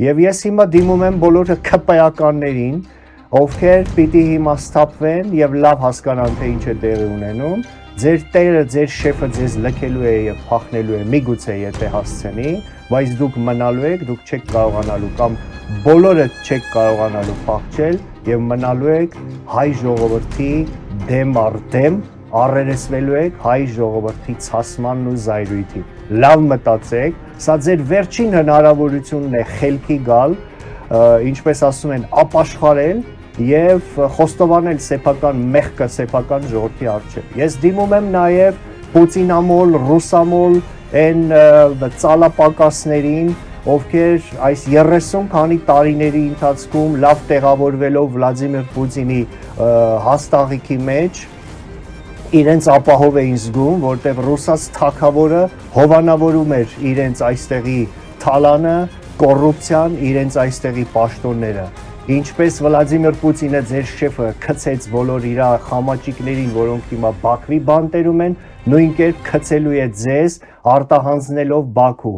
Եվ ես հիմա դիմում եմ բոլոր ԿՊԱ-ականներին, ովքեր պիտի հիմա սթափվեն եւ լավ հասկանան թե ինչ է տեղի ունենում, ձեր տերը, ձեր շեֆը ձեզ լքելու է եւ փախնելու է, միգուցե եթե հասցնի, բայց դուք մնալու եք, դուք չեք կարողանալու կամ բոլորը չեք կարողանալու փախչել եւ մնալու եք հայ ժողովրդի դեմ առ դեմ, առերեսվելու եք հայ ժողովրդի ցասմանն ու զայրույթի։ Լավ մտածեք, սա ձեր վերջին հնարավորությունն է խելքի գալ, ինչպես ասում են, ապաշխարել եւ խոստովանել սեփական մեղքը սեփական ժողովրդի առջեւ։ Ես դիմում եմ նաեւ պուտինամոլ, ռուսամոլ, այն ծալապակասներին, ովքեր այս 30 քանի տարիների ընթացքում լավ տեղավորվելով Վլադիմիր Պուտինի հաստաղիքի մեջ իրենց ապահով էին զգում, որտեղ ռուսաց թագավորը հովանավորում էր իրենց այստեղի թալանը, կոռուպցիան, իրենց այստեղի պաշտոնները։ Ինչպես Վլադիմիր Պուտինը ձեր շեֆը քցեց բոլոր իր խամաճիկներին, որոնք հիմա Բաքվի բանտերում են, նույն կերպ քցելու է ձեզ արտահանձնելով Բաքու։